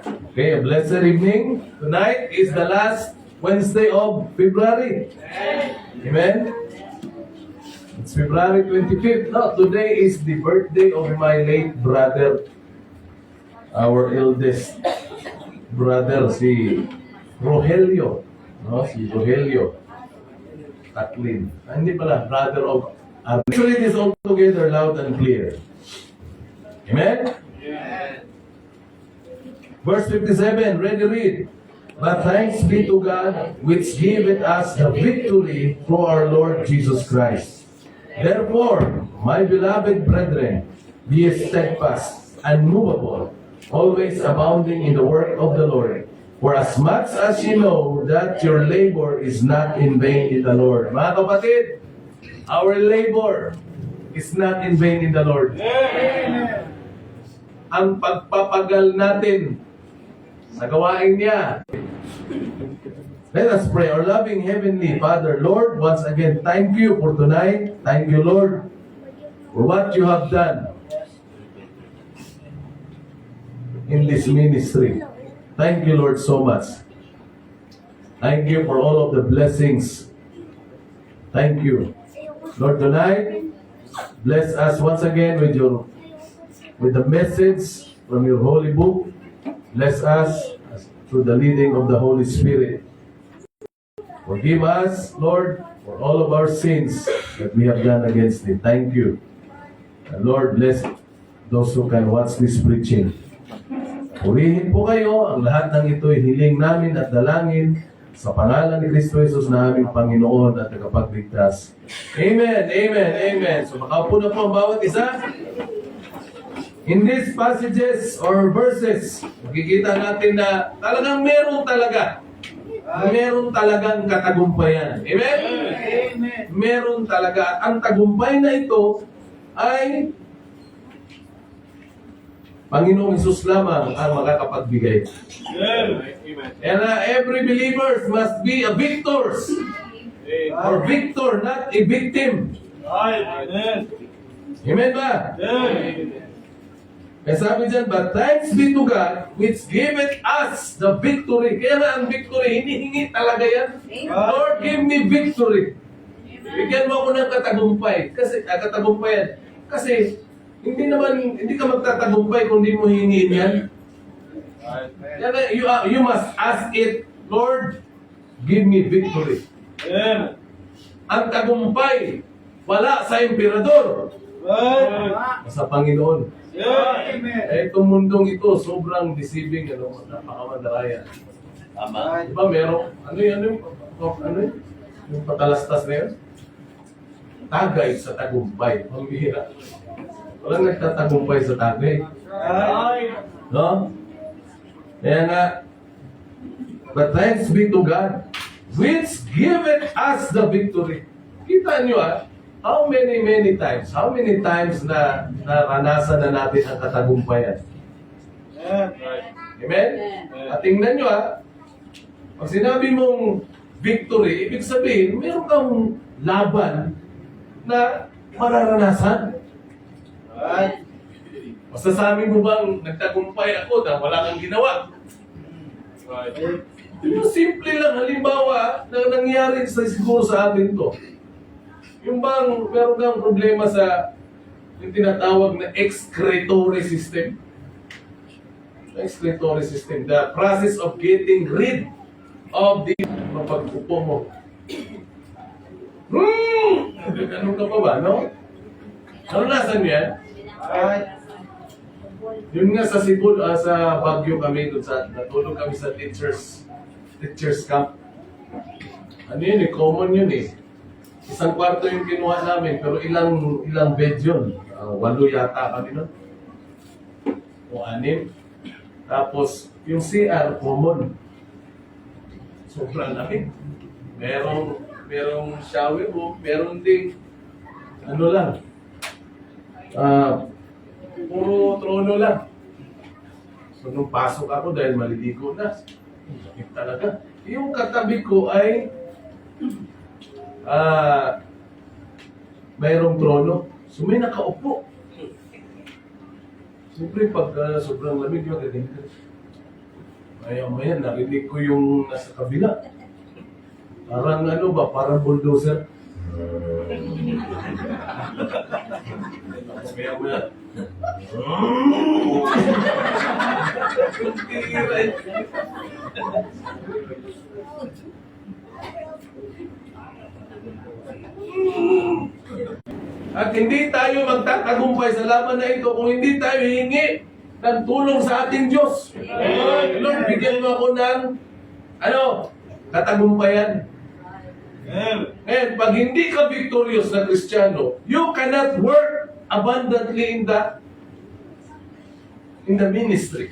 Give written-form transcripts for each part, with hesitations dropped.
Okay, a blessed evening. Tonight is the last Wednesday of February. Amen? It's February 25th. No, today is the birthday of my late brother, our eldest brother, si Rogelio. No, si Rogelio Tatlin. Hindi pala, brother of Actually, it is all together loud and clear. Amen? Verse 57, ready read. But thanks be to God, which giveth us the victory through our Lord Jesus Christ. Therefore, my beloved brethren, be steadfast, unmovable, always abounding in the work of the Lord. For as much as you know that your labor is not in vain in the Lord. Mga kapatid, our labor is not in vain in the Lord. Amen. Ang pagpapagal natin sa gawain niya. Let us pray. Our loving Heavenly Father, Lord, once again, thank you for tonight. Thank you, Lord, for what you have done in this ministry. Thank you, Lord, so much. Thank you for all of the blessings. Thank you. Lord, tonight, bless us once again with the message from your holy book. Bless us through the leading of the Holy Spirit. Forgive us, Lord, for all of our sins that we have done against Thee. Thank you. And Lord, bless those who can watch this preaching. Purihin po kayo. Ang lahat ng ito'y hiling namin at dalangin sa pangalan ni Kristo Jesus na aming Panginoon at tagapagligtas. Amen, amen, amen. So makaupo na po ang bawat isa. In these passages or verses, makikita natin na talagang meron talagang katagumpayan. Amen? Amen. Meron talaga. Ang tagumpay na ito ay Panginoong Hesus lamang ang makakapagbigay. Amen. And every believer must be a victor. Or victor, not a victim. Amen. Amen ba? Amen. Kaya sabi dyan, but thanks be to God, which giveth us the victory. Kaya na ang victory, hinihingi talaga yan. Lord, give me victory. Bigyan mo ako ng katagumpay. Katagumpayan. Kasi, hindi ka magtatagumpay kung hindi mo hingin yan. You must ask it, Lord, give me victory. Ang tagumpay, wala sa emperador. Sa Panginoon. Itong mundong ito, sobrang deceiving, napakamandaraya. Tama. Diba meron, ano yun? Yung pagkalastas na yun? Tagay sa tagumpay. Pambihira. Walang nagtatagumpay sa tagay. No? Kaya nga, but thanks be to God, which giveth us the victory. Kita nyo how many times na naranasan na natin ang katagumpayan? Amen? At tingnan nyo pag sinabi mong victory, ibig sabihin, meron kang laban na mararanasan. Masasabi mo bang nagtagumpay ako na wala kang ginawa? Yung simple lang, halimbawa, na nangyari siguro sa atin to. Yung bang meron kang problema sa yung tinatawag na excretory system. Excretory system. The process of getting rid of the mapagpupo mo. Ano ka pa ba, no? Naranasan mo yan? Yun nga sa Cebu, sa Baguio kami, natulog kami sa teachers camp. Ano yun common yun Isang kwarto yung kinuha namin, pero ilang bed yun. 8 yata kami nun. O 6. Tapos, yung CR, common. Sobrang laki. Merong shower room, meron ding, puro trono lang. So, nung pasok ako, dahil maliligo na, sakit talaga. Yung katabi ko ay, mayroong trono. So may nakaupo. Siyempre, pag sobrang lamig, ganyan. Maya-maya, narinig ko yung nasa kabila. Parang ano ba, parang bulldozer. Maya-maya. At hindi tayo magtatagumpay sa laban na ito kung hindi tayo hihingi ng tulong sa ating Diyos. Lord, bigyan mo ako ng katagumpayan. And pag hindi ka victorious na Kristiyano, you cannot work abundantly in the ministry.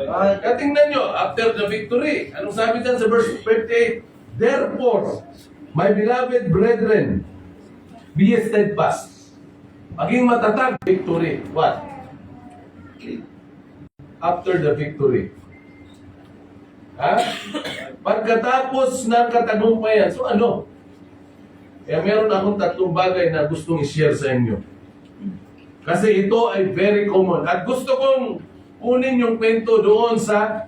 At tingnan nyo, after the victory, anong sabi dyan sa verse 58? Therefore, my beloved brethren, be steadfast. Maging matatag, victory. What? After the victory. Pagkatapos ng katagumpayan, so ano? Kaya meron akong tatlong bagay na gustong i-share sa inyo. Kasi ito ay very common. At gusto kong kunin yung kwento doon sa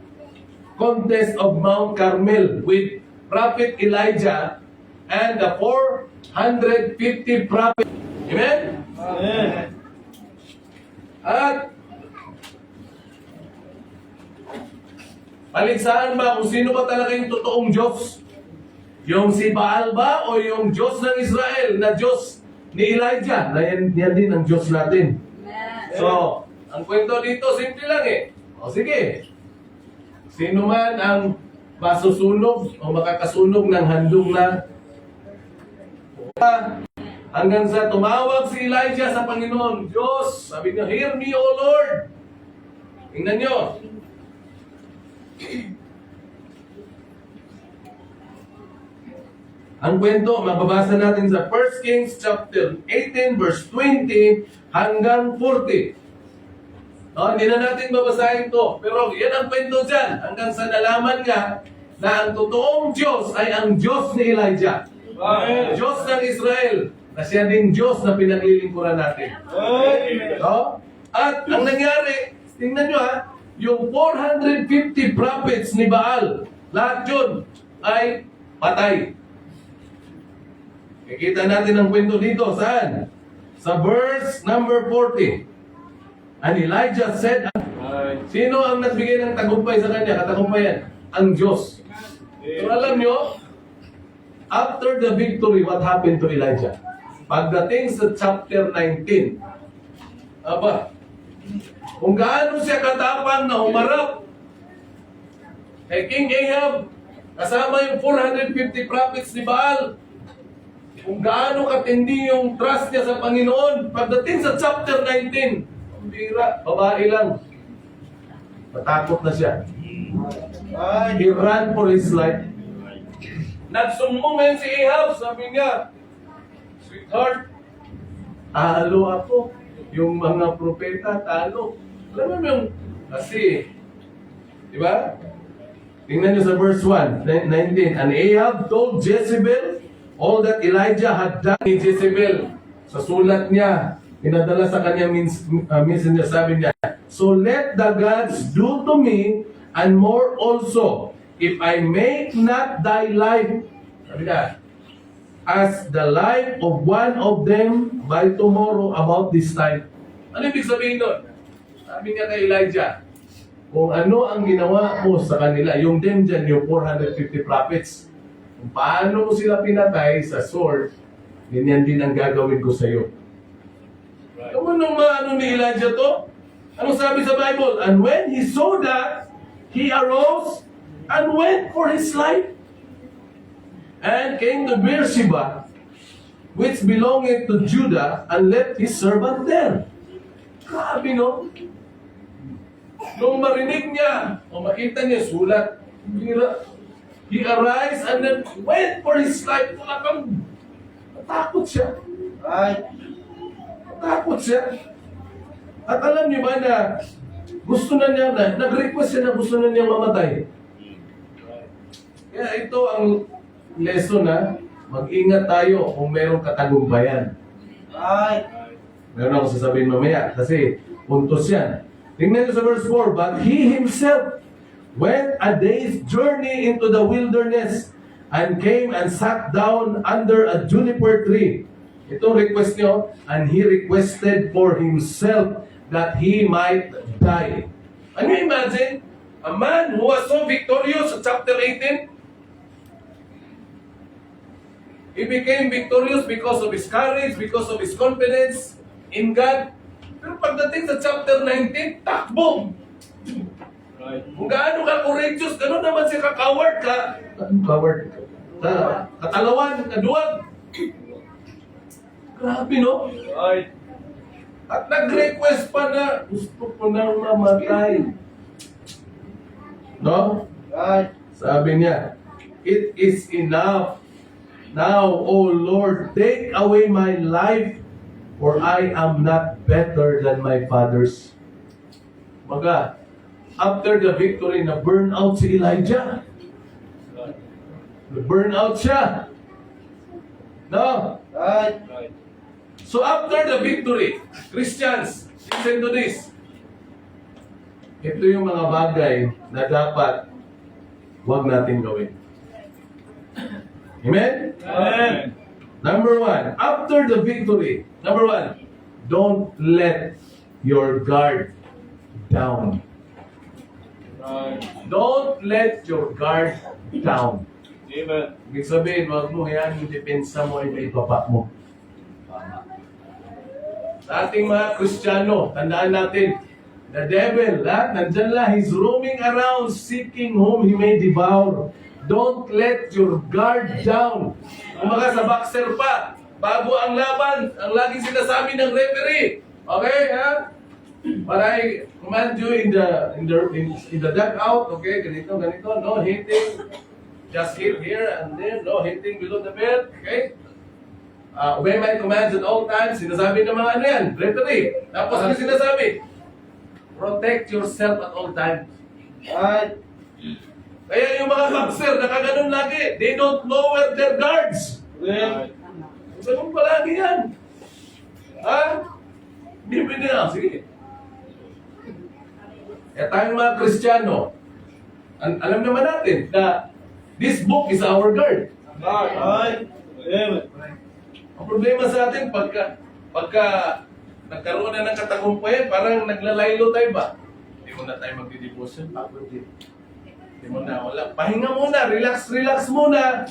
contest of Mount Carmel with Prophet Elijah and the 450 prophets. Amen? Amen. At paligsahan ba kung sino ba talaga yung totoong Diyos? Yung si Baal ba o yung Diyos ng Israel na Diyos ni Elijah? Na yan din ang Diyos natin. So, ang kwento dito, simple lang eh. O sige, sino man ang masusunog o makakasunog ng handog na hanggang sa tumawag si Elijah sa Panginoon, Diyos, sabi niya, hear me, O Lord. Tingnan nyo. Ang kwento, mababasa natin sa 1 Kings chapter 18, verse 20 hanggang 40. Hindi na natin babasahin to. Pero yan ang kwento dyan. Hanggang sa nalaman nga na ang totoong Diyos ay ang Diyos ni Elijah. Diyos ng Israel. Na siya din Diyos na pinaglilingkuran natin. At ang nangyari, tingnan nyo yung 450 prophets ni Baal, lahat yun ay patay. Kikita natin ang kwento dito. Saan? Sa verse number 40. And Elijah said, sino ang nagbigay ng tagumpay sa kanya? Katagumpayan? Ang Diyos. So alam nyo, after the victory, what happened to Elijah? Pagdating sa chapter 19, kung gaano siya katapang na humarap kay King Ahab, kasama yung 450 prophets ni Baal, kung gaano katindi yung trust niya sa Panginoon, pagdating sa chapter 19, bira, babae lang. Matakot na siya. He ran for his life. Nagsumbong si Ahab, sabi niya, sweetheart, talo ako. Yung mga propeta, talo. Alam mo yung, kasi, di ba? Tingnan niyo sa verse 1, 19. And Ahab told Jezebel all that Elijah had done. Ni Jezebel, sa sulat niya, pinadala sa kanya messenger, sabi niya, so let the gods do to me and more also, if I make not thy life, sabi niya, as the life of one of them by tomorrow about this time. Ano ibig sabihin doon? Sabi niya kay Elijah, kung ano ang ginawa mo sa kanila, yung them dyan, yung 450 prophets, kung paano mo sila pinatay sa sword, ganyan din ang gagawin ko sa iyo. Kung anong maano ni Elijah to? Anong sabi sa Bible? And when he saw that, he arose and went for his life and came to Beersheba, which belonged to Judah, and left his servant there. Grabe, no? Nung marinig niya, o makita niya sulat, he arose and then went for his life. Talagang natakot siya. Natakot siya. At alam niyo ba na gusto na niya nag-request siya na gusto na niya mamatay. Kaya ito ang lesson na mag-ingat tayo kung mayroong katagumpayan. Meron ako sasabihin mamaya kasi puntos yan. Tingnan niyo sa verse 4, but he himself went a day's journey into the wilderness and came and sat down under a juniper tree. Itong request nyo, and he requested for himself that he might die. Can you imagine? A man who was so victorious sa chapter 18, he became victorious because of his courage, because of his confidence in God. Pero pagdating sa chapter 19, takbo! Kung gaano ka courageous, gano'n naman siya ka-coward ka. Coward. Katalawan, kaduwag. Grabe, no? At nag-request pa na, gusto ko nang mamatay. No? Sabi niya, it is enough. Now, O Lord, take away my life, for I am not better than my fathers. Maga, after the victory, na-burn out si Elijah. Na-burn out siya. No? So after the victory, Christians, listen to this. Ito yung mga bagay na dapat huwag natin gawin. Amen? Amen. Number one, after the victory, number one, don't let your guard down. Don't let your guard down. Amen. Ibig sabihin, huwag mo yan, yung depensa mo ay may baba mo. Sa ating mga Kristiyano, tandaan natin, the devil, nandyan lang, he's roaming around seeking whom he may devour. Don't let your guard down. Kung mga sa boxer pa, bago ang laban, ang laging sinasabi ng referee. Okay, ha? But I command you in the dugout, okay, ganito, no hitting. Just hit here and there, no hitting below the belt, okay? Obey my commands at all times. Sinasabi ng mga ano yan, referee. Tapos ano sinasabi? Protect yourself at all times. Right? Kaya yung mga boxer, nakaganon lagi. They don't lower their guards. Right. Ganun palagi yan. Ha? Bibili na. Sige. Kaya tayong mga Kristiyano, alam naman natin na this book is our guard. Right. Amen. Ang problema sa atin, pagka nagkaroon na ng katagumpayan, parang naglalaylo tayo ba? Hindi mo na tayo magdi-devotion, pagod din. Hindi mo na, wala. Pahinga muna, relax muna.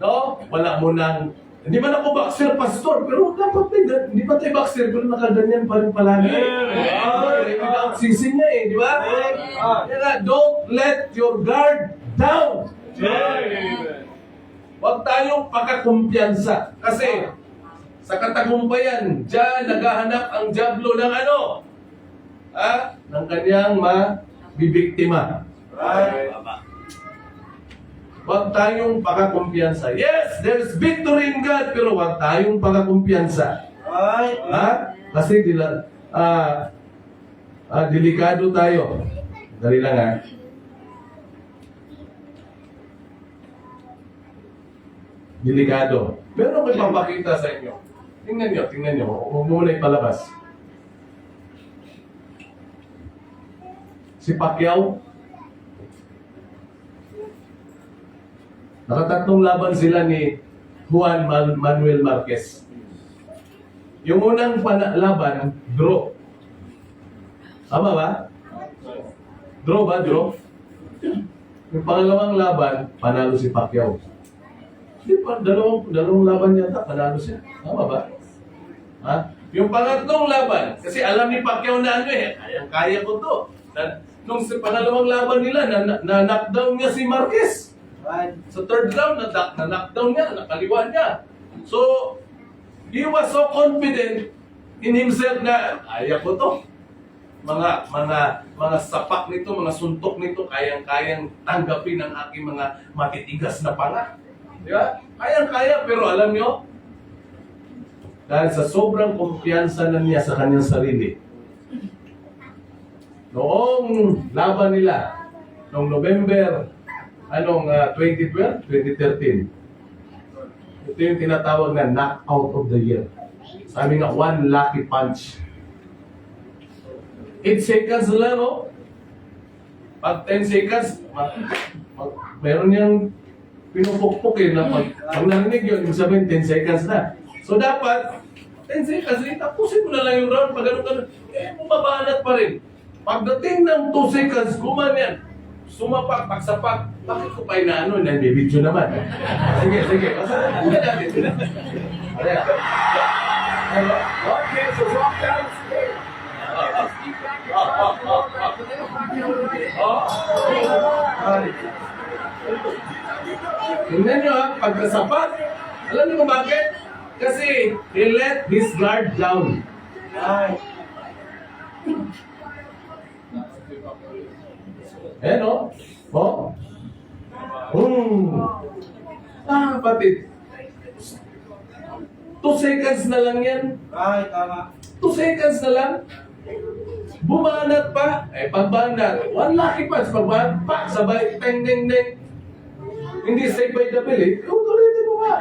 No? Wala mo nang, hindi man ako boxer, pastor, pero dapat hindi pa tayo boxer, pero nakaganyan pa rin palagi. Without ceasing na di ba? Kaya don't let your guard down. Amen. Huwag tayong pagkakumpiyansa. Kasi, sa katagumpayan, diyan naghahanap ang diablo ng ano? Ng kanyang mabibiktima. Right? Huwag tayong pagkakumpiyansa. Yes, there's victory in God, pero huwag tayong pagkakumpiyansa. Right. Kasi delikado tayo. Dali lang Delikado. Meron ko ipapakita sa inyo. Tingnan nyo. Huwag mo muna ipalabas. Si Pacquiao, nakatatlong laban sila ni Juan Manuel Marquez. Yung unang laban, draw. Tama ba? Draw ba? Draw? Yung pangalawang laban, panalo si Pacquiao. Di ba? Dalawang laban yata, panalo siya. Tama ba? Yung pangatlong laban, kasi alam ni Pacquiao na kaya ko to. Nung sa pangalawang laban nila, na-knockdown niya si Marquez. Sa third round, na-knockdown niya, nakaliwa niya. So, he was so confident in himself na, kaya ko to. Mga sapak nito, mga suntok nito, kayang-kayang tanggapin ang aking mga matitigas na panga. Di ba? Kayang-kaya, pero alam nyo, dahil sa sobrang kumpiyansa na niya sa kanyang sarili, noong laban nila, noong November, 2012, 2013, ito yung tinatawag na knockout of the year. Sabi nga, one lucky punch. 8 seconds lang, no? Pag 10 seconds, meron niyang pinupukpuk na pag narinig yun, yung sabihin 10 seconds na. So dapat, 10 seconds, tapusin mo na lang yung round, pag ganun, bumabanat pa rin. Pagdating ng 2 seconds, gumanyan. Sumapak, pagsapak, bakit ko pa inaano? May video naman. Sige. Masalan natin. Okay, so walk down the stairs. Tingnan nyo ha, pagkasapat. Alam niyo kung bakit? Kasi he let his guard down. Ayan o. Kapatid. 2 seconds na lang yan. Ay, tama. 2 seconds na lang. Bumanat pa. Pagbanat. One lucky punch. Pagbanat pa. Sabay. Teng. Hindi saved by the bell eh. Utulitin mo ba?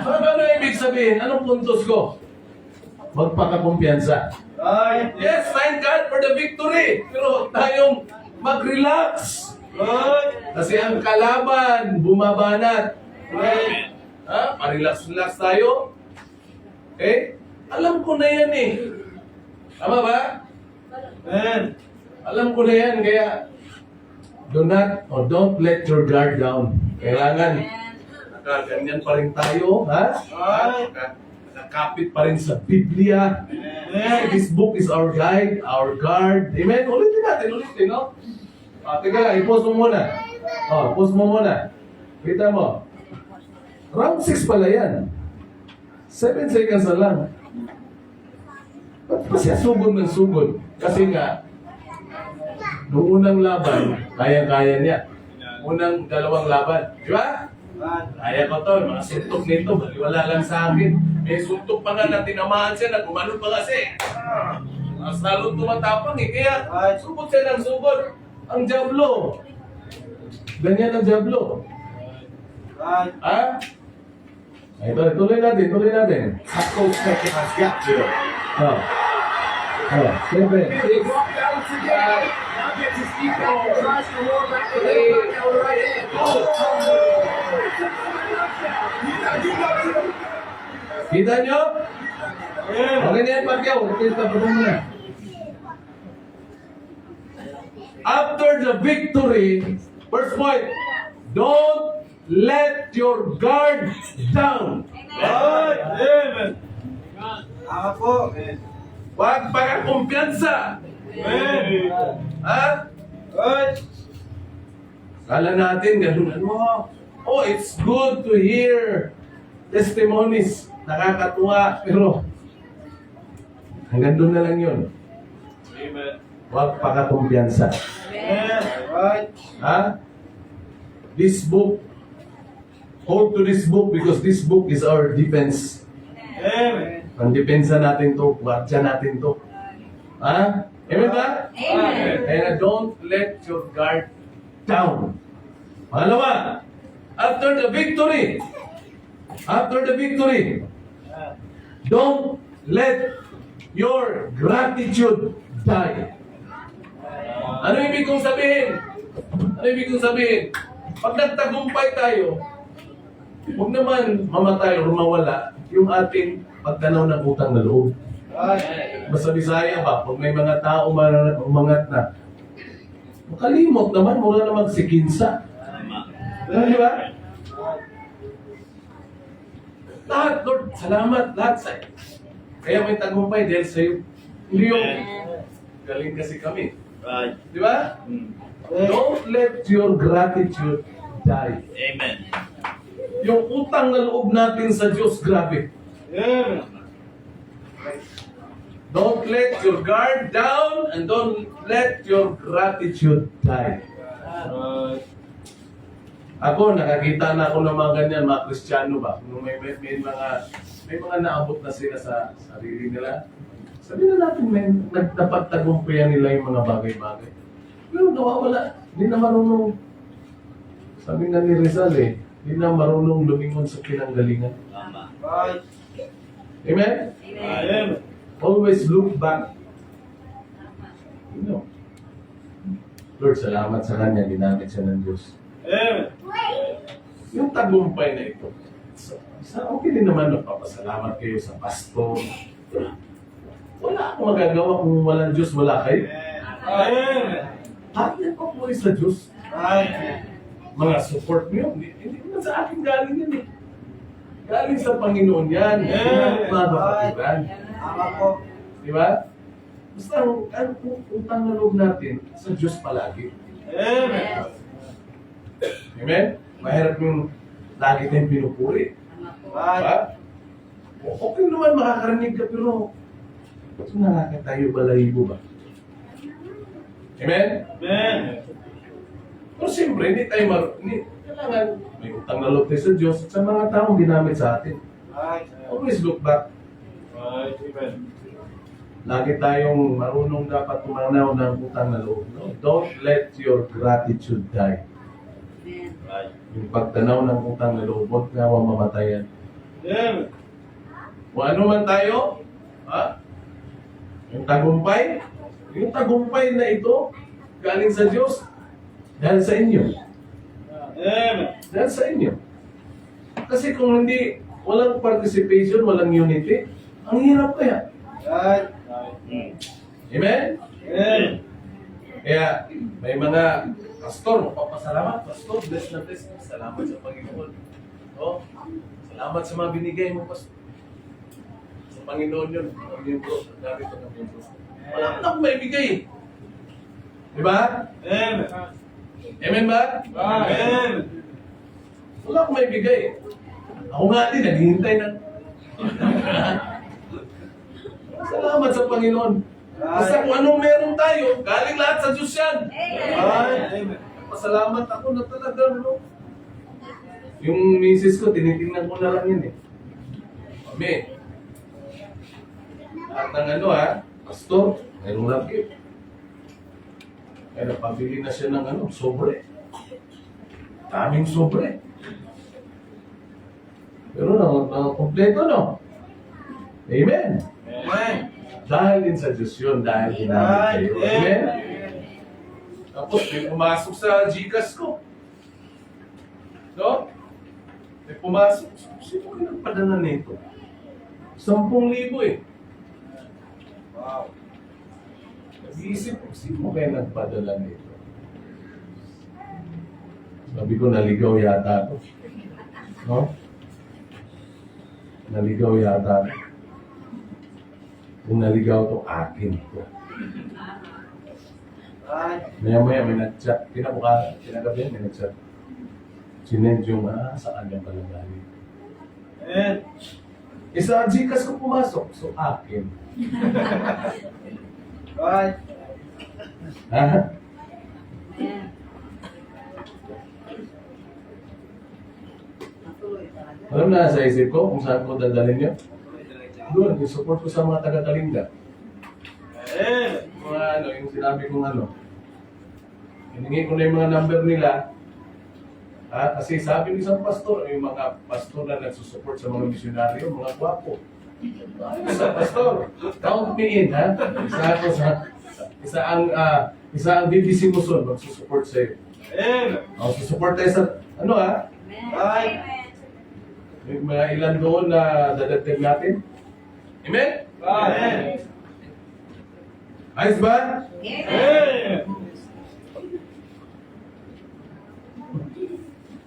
So ano ibig sabihin? Anong puntos ko? Magpakakumpiyansa. Ay, Yes, thank God for the victory. Pero huwag tayong mag-relax. ay, Kasi ang kalaban, bumabanat. ay, Pa-relax tayo. Okay? Alam ko na yan eh. Tama ba? amen. Alam ko na yan, kaya don't let your guard down. Kailangan, nakaganyan pa rin tayo, ha? Ay. Nakakapit pa rin sa Biblia. Amen. This book is our guide, our guard. Amen? Ulitin natin, no? Teka lang, i-pause mo muna. Pause mo muna. Kita mo. Round 6 pala yan. 7 seconds na lang. Ba't pa siya sugod ng sugod? Kasi nga, nung unang laban, kaya-kaya niya. Unang dalawang laban. Di ba? Kaya ko to, mga suntok nito, baliwala lang sa akin. May suntok pa nga na tinamaan siya, na gumano pa kasi. Mas lalo tumatapang eh, kaya sugod siya ng sugod. Ang Diablo. Ganyan ang Diablo. Ay, Ha? Ito, tuloy natin. Coach Beckett has got you. Siyempre. They walk down together. Now gets his feet back and tries to roll back the leg back down the right hand. Kita nyo? amen. Okay na yan, Pacquiao. Kita po muna. After the victory, first point, don't let your guard down. Ay, amen. Tama po. Huwag pagkakumpiyansa. Amen. Ha? Ay, Kala natin, ganun. Oh, it's good to hear testimonies. Nakakatuwa. Pero, hanggang doon na lang yun. amen. Huwag pagkakumpiyansa. Amen. Ay, Ha? This book, hold to this book because this book is our defense. amen. Ang depensa natin to, gwardiya natin to. Ha? Amen ba? Amen. And don't let your guard down. Pangalawa, after the victory, don't let your gratitude die. Ano ibig kong sabihin? Pag nagtagumpay tayo, huwag naman mamatay o mawala yung ating pagtanaw ng utang na loob. Ay, Basta Bisaya ba, pag may mga tao umangat na, makalimot naman, mula naman si Kinsa. Di ba? Lahat, Lord, salamat, lahat sa'yo. Kaya may tagumpay dahil sa'yo. Hindi yung galing kasi kami. ay, Di ba? Don't let your gratitude die. amen. Yung utang na loob natin sa Diyos, grabe. Amen. Don't let your guard down and don't let your gratitude die. Ay, Ako, nakakita na ako ng mga ganyan, mga Kristiyano ba? Nung may mga naabot na sila sa sarili nila. Sabihin na natin, napagtagumpayan nila yung mga bagay-bagay. Pero nawawala. Hindi na marunong. Sabi nga ni Rizal hindi na marunong lumingon sa pinanggalingan. ay, Amen? amen. Always look back. You know. Lord, salamat sa kanya, ginamit siya ng Diyos. Amen. Yung tagumpay na ito, okay din naman magpapasalamat kayo sa pastor. Wala akong magagawa kung walang Diyos, wala kayo. Amen. Kaya ko po sa Diyos. Amen. Mga support niyo, hindi naman sa akin galing yan eh. Galing sa Panginoon yan. Amen. Mga kapatiran. Tama po. Di ba? Basta ang utang na loob natin sa Diyos palagi. Amen. Amen? Mahirap yung lagi tayong pinupuri. Diba? Okay naman makakarinig ka pero ito nakakita tayo balahibo ba? Amen? Amen. Pero siyempre, kailangan may utang na loob tayo sa Diyos at sa mga taong ginamit sa atin. Always look back. Amen. Lagi tayong marunong dapat tumanaw ng utang na loob. No? Don't let your gratitude die. Yung pagtanaw ng utang na loob, huwag nga mamatayan. Amen. Kung ano man tayo, yung tagumpay na ito, galing sa Diyos, dahil sa inyo. Amen. Dahil sa inyo. Kasi kung hindi, walang participation, walang unity, ang hirap kaya. Amen? Amen. Kaya, may mga pastor, magpapasalamat. Pastor, bless na bless. Salamat sa Panginoon. No? Salamat sa mga binigay mo, pastor. Sa Panginoon yun. Ang miyembro. Narito ng miyembro. Wala ka na akong maibigay. Diba? Amen. Amen ba? Amen. Wala akong maibigay. Ako nga din, naghihintay ng... Salamat sa Panginoon. Basta kung anong meron tayo, galing lahat sa Diyos yan. Amen. Pasalamat ako na talaga, no? Yung misis ko, tinitingnan ko na lang yun eh. Mami, lahat ng pastor, mayroong lang gift. Kaya napabili na siya ng sobre. Daming sobre. Pero kompleto, no? Amen. Amen. Dahil din sa Diyos yun, dahil ginamit kayo. Amen? Tapos, may pumasok sa Gcash ko. No? May pumasok. Sino kayo nagpadala nito? 10,000 eh. Wow. Nag-iisip ko, sino kayo nagpadala nito? Sabi ko, naligaw yata ako. No? Naligaw yata ako. Kung naligaw to, akin to. Maya-maya may nag-chat. Kinagabi may nag-chat. Sinend yung, saan yung palagayin. Amen. Isa Gcash ko pumasok, so akin. Right. Ha? Alam na sa isip ko kung saan ko dadalhin niyo? Doon, yung support ko sa mga taga-Kalinga. Amen. Yung sinabi kong hiningi ko na yung mga number nila. Kasi sabi ng isang pastor, yung mga pastor na nagsusupport sa mga misyonaryo, mga gwapo. Isa pastor, count me in, ha? Isa ang BBC Muson magsusupport sa iyo. Amen. Susupport tayo sa, Right. may mga ilan doon na dadagdag natin. Amen? Amen. Ayos ba? Amen.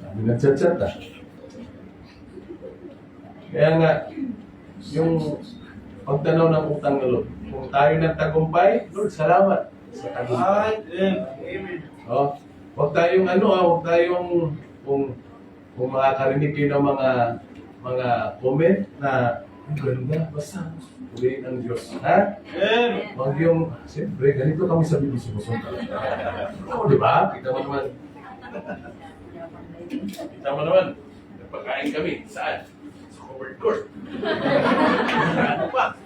Sabi nag-chat-chat Kaya nga, yung pagtanaw ng utang na loob. Kung tayo nagtagumpay, Lord, salamat sa tagumpay. Amen. Huwag tayong huwag tayong kung makakarinig kayo ng mga comment na ang ganda, basta uliin ng Diyos. Ha? Amen. Huwag yung, siyempre, ganito kami sa BBC Muson talaga. Oo, di ba? Kita mo naman. Kita mo naman. Nagpagkain kami. Saan? Sa covered court. Ano pa?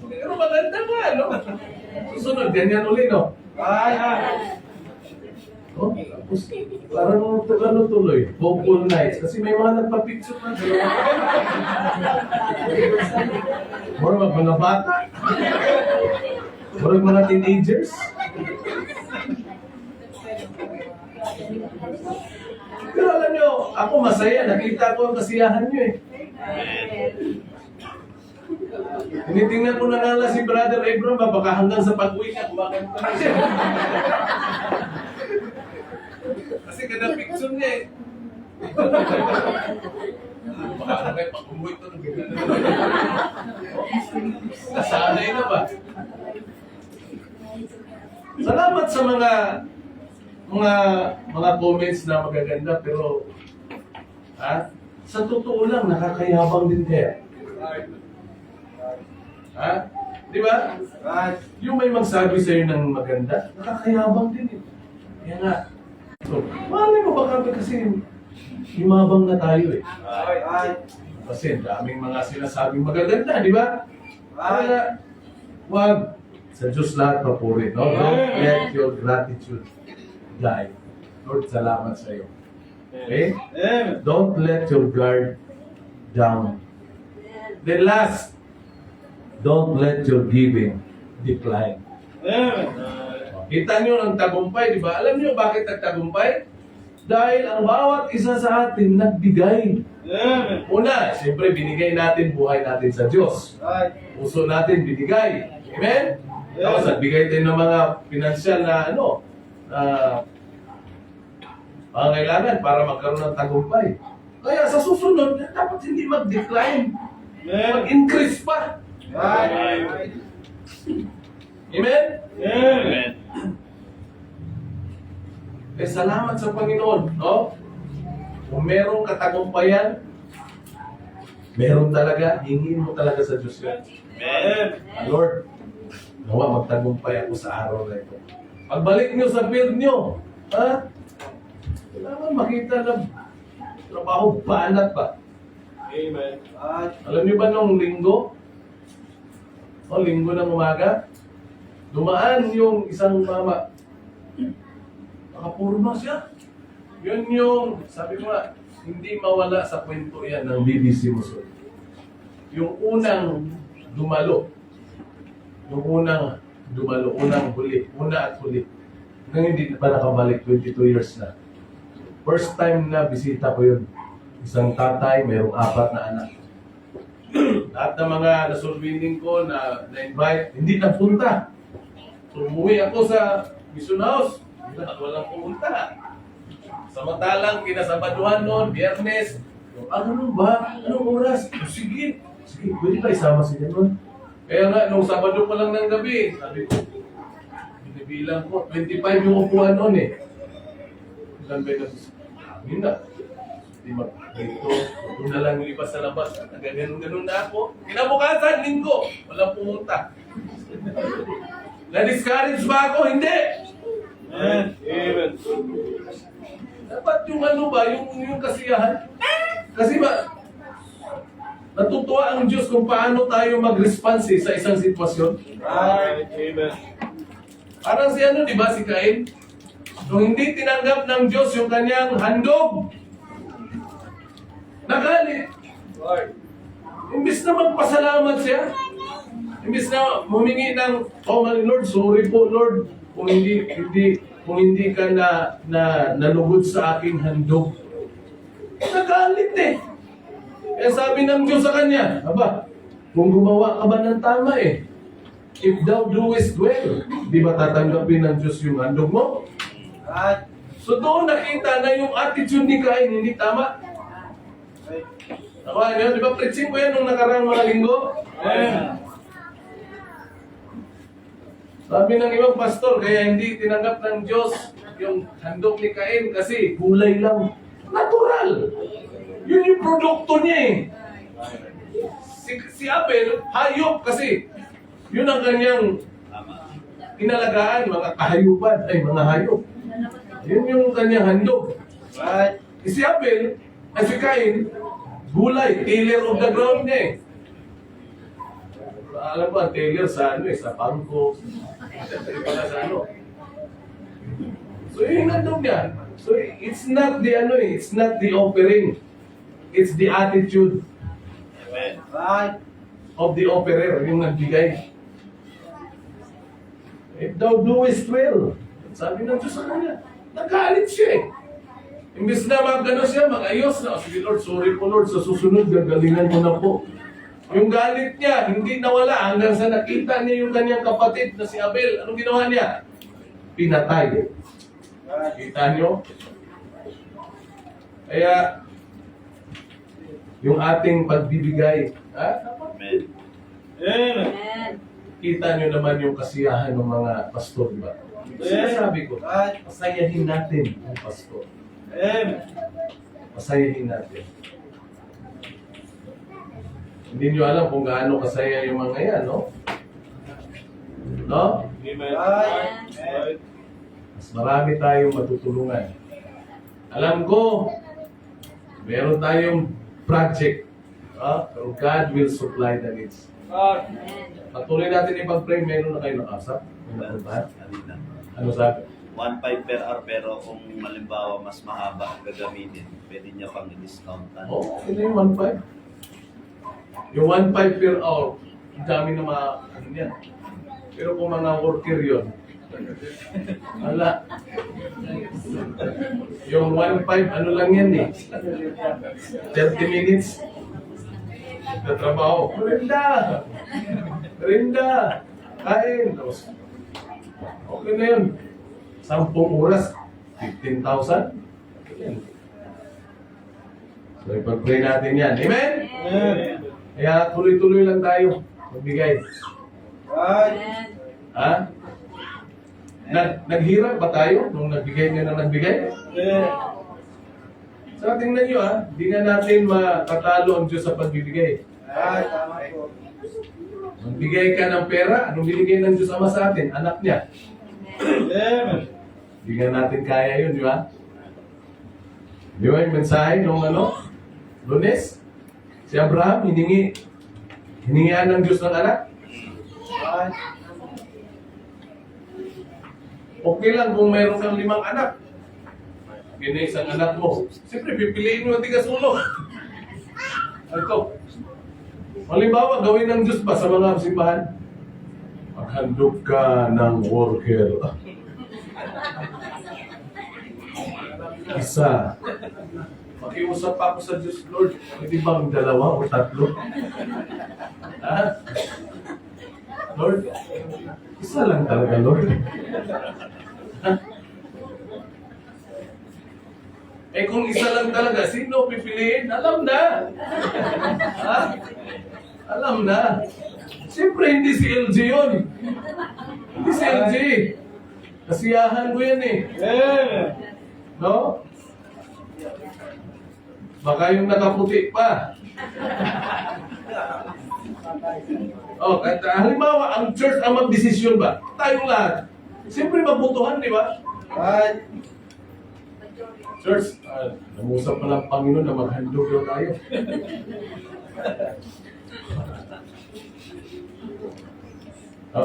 Pero maganda nga, no? Susunod, ganyan uli, no? Right. Tapos, parang tuloy, Bogol Nights. Kasi may mga nagpa-picture na dalawa. More mga bata. More mga teenagers. Pero alam nyo, ako masaya. Nakita ko ang kasiyahan nyo eh. Tinitingnan ko na nga lang si Brother Abram, baka hanggang sa pag-uwi niya, kumakanta na siya. Kasi kada picture niya eh. Baka hanggang pag-uwi ito. Nasanay na ba? Salamat sa mga comments na magaganda, pero sa totoo lang, nakakayabang din kaya. Di ba? Yung may magsabi sa'yo ng maganda, nakakayabang din eh. Kaya nga. So, malay mo ba kami kasi himabang na tayo eh. Kasi daming mga sinasabing magaganda, di ba? Kaya, wag sa Diyos lahat papuri, no? Don't let your gratitude die. Lord, salamat sa iyo. Okay? Don't let your guard down. Then last, don't let your giving decline. Kita nyo ng tagumpay, di ba? Alam nyo bakit nagtagumpay? Dahil ang bawat isa sa atin nagbigay. Una, siyempre binigay natin buhay natin sa Diyos. Puso natin binigay. Amen? Tapos nagbigay din ng mga pinansyal na pangailangan para magkaroon ng tagumpay. Kaya sa susunod, dapat hindi mag-decline. Mag-increase pa. Amen? Amen. Salamat sa Panginoon, no? Kung merong katagumpayan, meron talaga, hingin mo talaga sa Diyos yan. Amen. Lord, nawa magtagumpay ako sa araw na ito. Pagbalik nyo sa field nyo, kailangan makita na trabaho banat pa. Amen. Alam niyo ba nung linggo ng umaga, dumaan yung isang mama. Nakapurma siya. Yun yung, sabi ko nga, hindi mawala sa kwento yan ng BBC Musul. Yung unang dumalo. Unang huli. Una at huli. Hanggang hindi pa nakabalik, 22 years na. First time na bisita ko yun. Isang tatay, mayroong 4 na anak. Lahat ng mga nasurveying ko na invite, hindi nagpunta. So umuwi ako sa Mission House, walang pumunta. Samantalang kinasabaduhan noon, Biyernes, ano ba? Anong oras? Sige, pwede ba isama siya noon? Kaya nga, nung Sabado pa lang ng gabi, sabi ko, binibilang ko, 25 yung upuan noon eh. Ilan ba yun? Yun na. Di dito, doon na lang yung iba sa labas. Ganun na ako. Kinabukasan, linggo, walang pumunta. Na-discourage ba ako? Hindi! Amen. Amen. Dapat yung yung kasiyahan. Kasi natutuwa ang Diyos kung paano tayo mag-response sa isang sitwasyon. Amen. Parang si di ba, si Cain? Nung hindi tinanggap ng Diyos yung kanyang handog, nagalit. Imbis na magpasalamat siya, imbis na humingi ng, my Lord, sorry po Lord, kung hindi ka nalugod sa aking handog. Nagalit eh. Kaya sabi ng Diyos sa kanya, kung gumawa ka ba ng tama if thou doest well, di ba tatanggapin ng Diyos yung handog mo? So doon nakita na yung attitude ni Cain hindi tama. Nakuha niyo? Di ba preaching ko yan nung nakaraang mga linggo? Sabi ng ibang pastor, kaya hindi tinanggap ng Diyos yung handog ni Cain kasi gulay lang. Natural! Yun yung produkto niya eh. Si Abel, hayop kasi. Yun ang kanyang inalagaan, mga kahayupan, mga hayop. Yun yung kanyang handog. Si Abel, si Cain, gulay, tiller of the ground niya eh. Alam ko, ang tiller sa sa bangko, sa So yun yung handog niya. So it's not the offering. It's the attitude of the offerer, yung nagbigay. If thou doest well, sabi ng Diyos sa kanya, Nagalit siya eh. Imbis na magano siya, mag-ayos na. Sige Lord, sorry po Lord, sa susunod, gagalingan ko na po. Yung galit niya, hindi nawala hanggang sa nakita niya yung kanyang kapatid na si Abel. Anong ginawa niya? Pinatay. Kita niyo? Kaya, yung ating pagbibigay, Amen. kita niyo naman yung kasiyahan ng mga pastor, di ba? Sinasabi ko, pasayahin natin ang pastor. Amen. Pasayahin natin. Hindi nyo alam kung gaano kasaya yung mga yan, no? No? Amen. Right. Mas marami tayong matutulungan. Alam ko, meron tayong project. Pero God will supply the needs. God. Patuloy natin ipag-pray. Meron na kayo nakasap? May napuntahan? Kanina. Ano sabi? 1.5 per hour pero kung malimbawa mas mahaba ang gagamitin, pwede niya pang i-discountan. Oo, ito yung 1.5. Yung 1.5 per hour, ang dami na mga, ano yan. Pero kung mga worker yun, wala. Yung 1.5, ano lang yan eh. 30 minutes. Nagtatrabaho. Merinda! Merinda! Kain! Tapos, okay na yun. 10 oras, 15,000. So, ipag-pray natin yan. Amen? Amen. Kaya tuloy-tuloy lang tayo. Magbigay. Right. Ha? Naghirap ba tayo nung nagbigay nyo na nagbigay? Amen. So, tingnan nyo di nga natin makatalo ang Diyos sa pagbibigay. Right. Tama po. Magbigay ka ng pera, anong binigay ng Diyos Ama sa atin? Anak niya. Amen. Hindi nga natin kaya yun, di ba? Di ba yung mensahe nung Lunes? Si Abraham, hiningihan ng Diyos ng anak. Right. Okay lang kung mayroon kang 5 anak. Gina isang anak mo. Siyempre, pipiliin mo ang tigas-ulo. Ito. Halimbawa, gawin ng Diyos ba sa mga simbahan? Maghandog ka ng worker. Isa. Makiusap ako sa Diyos, Lord. Pwede bang 2 o 3? Ha? Lord, isa lang talaga, Lord. Ha? Eh kung isa lang talaga, sino pipiliin? Alam na. Ha? Alam na. Siyempre, hindi si LG yun. Hindi si LG. Kasiyahan ko yan eh. Amen. No? Baka yung nakaputi pa. Oh, at halimbawa, ang church ang magdesisyon ba? Tayong lahat. Siyempre, mabutuhan, di ba? Right. Church, namusap pa ng Panginoon na maghandog daw tayo.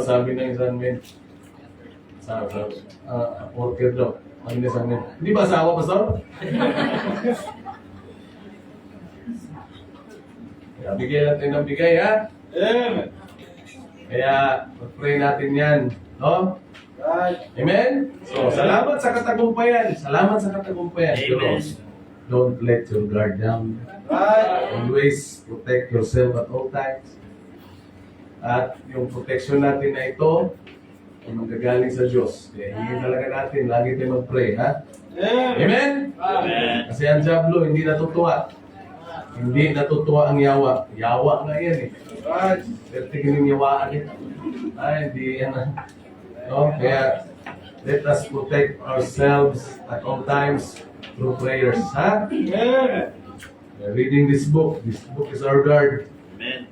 Sabi ng isang men, worker daw, ano isang men, hindi ba asawa, pastor? Kaya bigay natin ng bigay, ha? Amen. Kaya, mag-pray natin yan, no? Right. Amen? So, salamat sa katagumpayan. Salamat sa katagumpayan. Amen. Don't let your guard down. Right. Always protect yourself at all times. At yung protection natin na ito, ay magagaling sa Diyos. Kaya hindi talaga natin, lagi tayo mag-pray, ha? Amen. Amen? Amen. Kasi ang Diablo, hindi natutuwa. Hindi natutuwa ang yawa. Yawa nga yan eh. Right. Pero tingin yung yawaan eh. Hindi yan. No? Kaya, let us protect ourselves at all times through prayers, ha? Amen. Reading this book is our guard. Amen.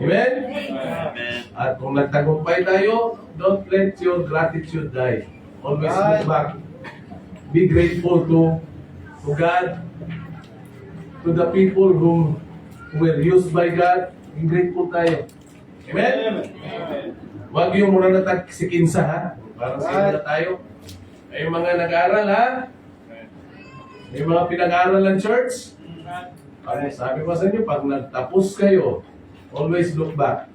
Amen? Amen. At kung nagtagumpay tayo, don't let your gratitude die. Always look back. Be grateful to God, to the people who were used by God. Be grateful tayo. Amen? Amen. Huwag yung muna natagsikinsa, ha? Parang sino na tayo. Ay yung mga nag-aaral, ha? May mga pinag-aaral ng church. Sabi ko sa inyo, pag nagtapos kayo, always look back.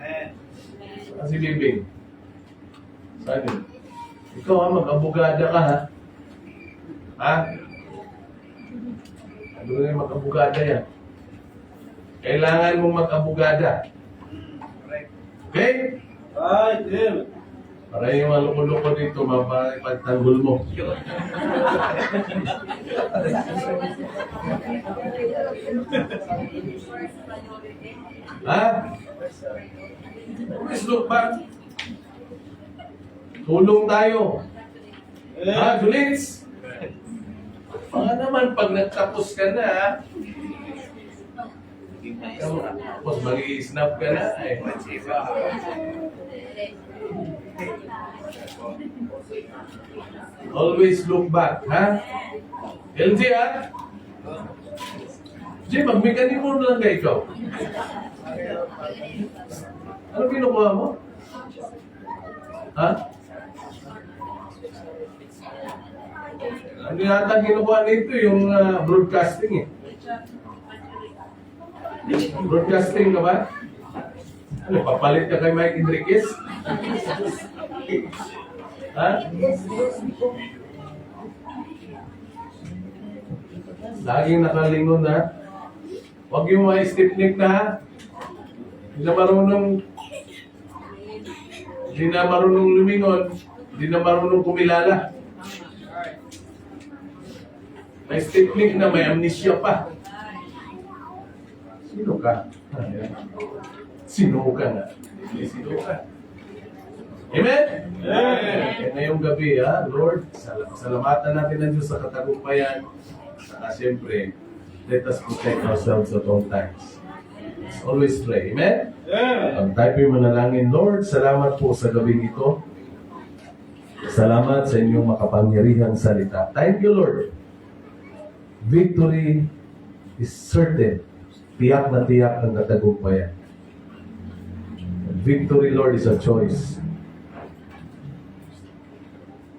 Amen. Si Bibing. Sabi, ikaw ha, mag-abogada ka ha. Ha? Ano na yung mag-abogada yan? Kailangan mong mag-abogada. Okay? Right, Jim. Para yung mga loko-loko dito, mapagtanggol mo. Ha? Always look back. Tulong tayo. Ha, Julits? Baka naman, pag nagtapos ka na, tapos mag-i-snap ka na, eh. Always look back, ha? LG, ha? G, mag-mekanimo lang ka ikaw. Ano kinukuha mo? Ha? Ano yata kinukuha nito yung broadcasting, eh. Broadcasting ka ba? Ano, papalit ka kay Mike Enriquez? Ha? Laging nakalingon na. Huwag yung mga stiff-neck na, ha? Hindi na marunong lumingon, hindi na marunong kumilala. May stiff-neck na, may amnesia pa. Sino ka? Sino ka na? Sino ka? Amen? Amen. Kaya ngayong gabi, ha, Lord, salamatan natin ang Diyos sa katagumpayan. Saka siyempre, let us protect ourselves at all times. Let's always pray. Amen? Amen. Ang tayo po'y manalangin. Lord, salamat po sa gabing ito. Salamat sa inyong makapangyarihang salita. Thank you, Lord. Victory is certain. Tiyak na tiyak ang katagumpayan. Victory, Lord, is a choice.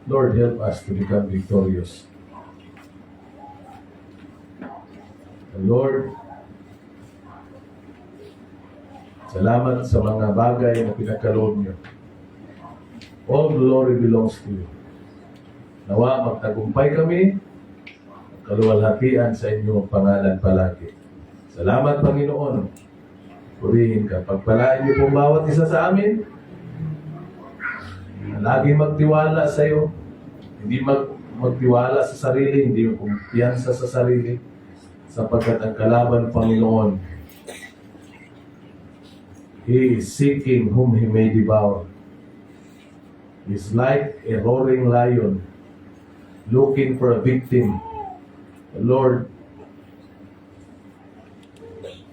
Lord, help us to become victorious. And Lord, salamat sa mga bagay na pinagkaloob niyo. All glory belongs to you. Nawa magtagumpay kami, kaluwalhatian sa inyong pangalan palagi. Salamat, Panginoon. Purihin ka. Pagpalaan niyo pong bawat isa sa amin. Lagi magtiwala sa iyo. Hindi magtiwala sa sarili, hindi kumpiyansa sa sarili. Sapagkat ang kalaban, Panginoon, He is seeking whom He may devour. He is like a roaring lion looking for a victim. Lord,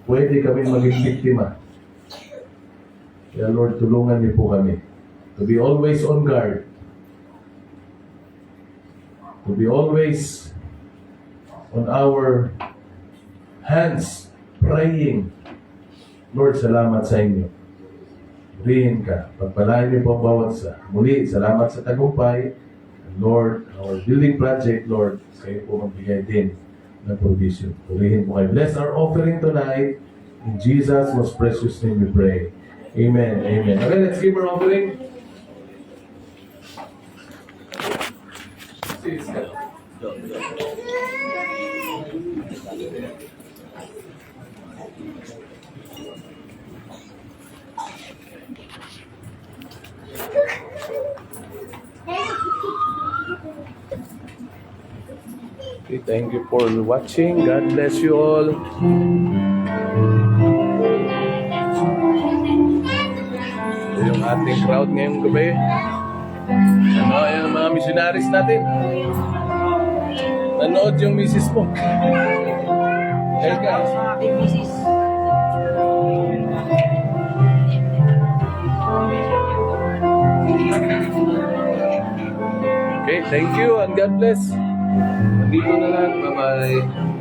pwede kami maging biktima. Kaya Lord, tulungan niyo po kami to be always on guard, to be always on our hands praying. Lord, salamat sa inyo. Purihin ka. Pagpalaan niyo po ang bawat isa. Muli, salamat sa tagumpay. Lord, our building project, Lord, kayo po magbigay din ng provision. Purihin po kayo. Bless our offering tonight. In Jesus' most precious name we pray. Amen. Amen. Okay, let's give our offering. Okay, thank you for watching. God bless you all. Ito yung ating crowd ngayong gabi. Ano, yung mga missionaries natin. Nanood yung misis mo. Elka. Okay, thank you and God bless. Nandito na lang. Bye-bye.